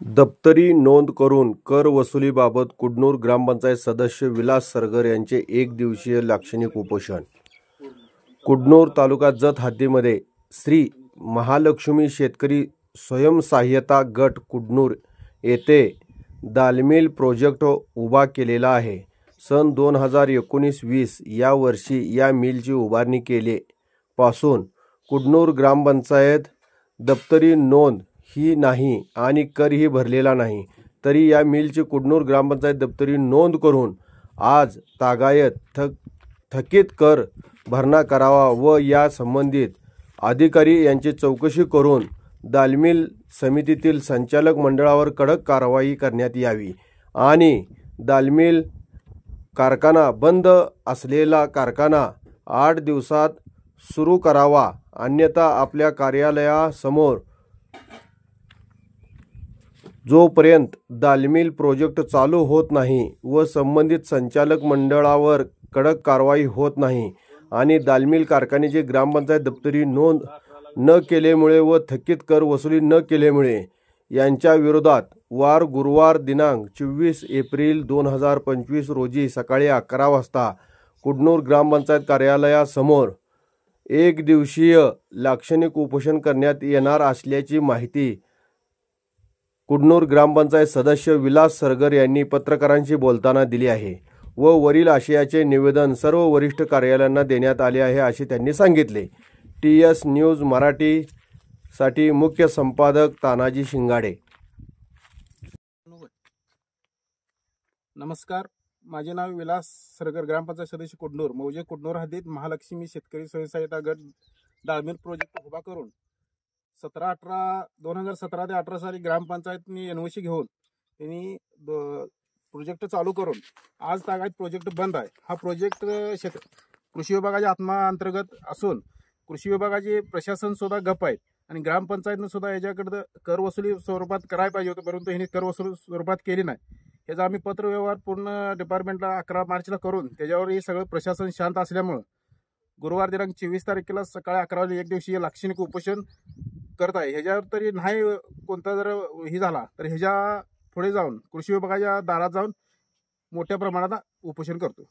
दप्तरी नोंद करून कर वसुलीबाबत कुडनूर ग्रामपंचायत सदस्य विलास सरगर यांचे एक दिवसीय लाक्षणिक उपोषण। कुडनूर तालुका जत हद्दीमध्ये श्री महालक्ष्मी शेतकरी स्वयंसहाय्यता गट कुडनूर येथे दालमिल प्रोजेक्ट उभा केलेला आहे। सन 2019-20 या वर्षी या मिलची उभारणी केले पासून कुडनूर ग्रामपंचायत दप्तरी नोंद ही नाही आणि करही भरलेला नाही, तरी या मिलची कुडनूर ग्रामपंचायत दप्तरी नोंद करून आज तागायत थकीत कर भरणा करावा व या संबंधित अधिकारी यांची चौकशी करून दालमिल समितीतील संचालक मंडळावर कडक कारवाई करण्यात यावी आणि दालमिल कारखाना बंद असलेला कारखाना 8 दिवसात सुरू करावा, अन्यथा आपल्या कार्यालयासमोर जोपर्यंत दालमिल प्रोजेक्ट चालू होत नाही व संबंधित संचालक मंडळावर कडक कारवाई होत नाही आणि दालमिल कारखान्याची ग्रामपंचायत दप्तरी नोंद न केल्यामुळे व थकीत कर वसुली न केल्यामुळे यांच्या विरोधात वार गुरुवार दिनांक 24 एप्रिल 2025 रोजी सकाळी 11 वाजता कुडनूर ग्रामपंचायत कार्यालयासमोर एक दिवसीय लाक्षणिक उपोषण करण्यात येणार असल्याची माहिती कुडनूर ग्रामपंचायत सदस्य विलास सरगर यांनी पत्रकारांशी बोलताना दिली आहे व वरील आशयाचे निवेदन सर्व वरिष्ठ कार्यालयांना देण्यात आले आहे असे त्यांनी सांगितले। TS न्यूज मराठी साठी मुख्य संपादक तानाजी शिंगाडे। नमस्कार, माझे नाव विलास सरगर, ग्रामपंचायत सदस्य कुडनूर। मौजे कुडनूर हद्दीत महालक्ष्मी शेतकरी स्वयंसहाय्यता गट दालमिल प्रोजेक्ट उभा करून 2017 ते 18 साली ग्रामपंचायतनी NOC घेऊन त्यांनी प्रोजेक्ट चालू करून आज तागायत प्रोजेक्ट बंद आहे। हा प्रोजेक्ट कृषी विभागाच्या आत्मा अंतर्गत असून कृषी विभागाचे प्रशासन सुद्धा गप आहे आणि ग्रामपंचायतनं सुद्धा याच्याकडे कर वसुली स्वरूपात करायला पाहिजे होतं, परंतु ह्यांनी कर वसुली स्वरूपात केली नाही। याचा आम्ही पत्रव्यवहार पूर्ण डिपार्टमेंटला 11 मार्चला करून त्याच्यावर हे सगळं प्रशासन शांत असल्यामुळं गुरुवार दिनांक 24 तारखेला सकाळी 11 वाजता एक दिवसीय लाक्षणिक उपोषण करत आहे। ह्याच्यावर तरी नाही कोणता जर ही झाला तर ह्याच्या पुढे जाऊन कृषी विभागाच्या दारात जाऊन मोठ्या प्रमाणात उपोषण करतो।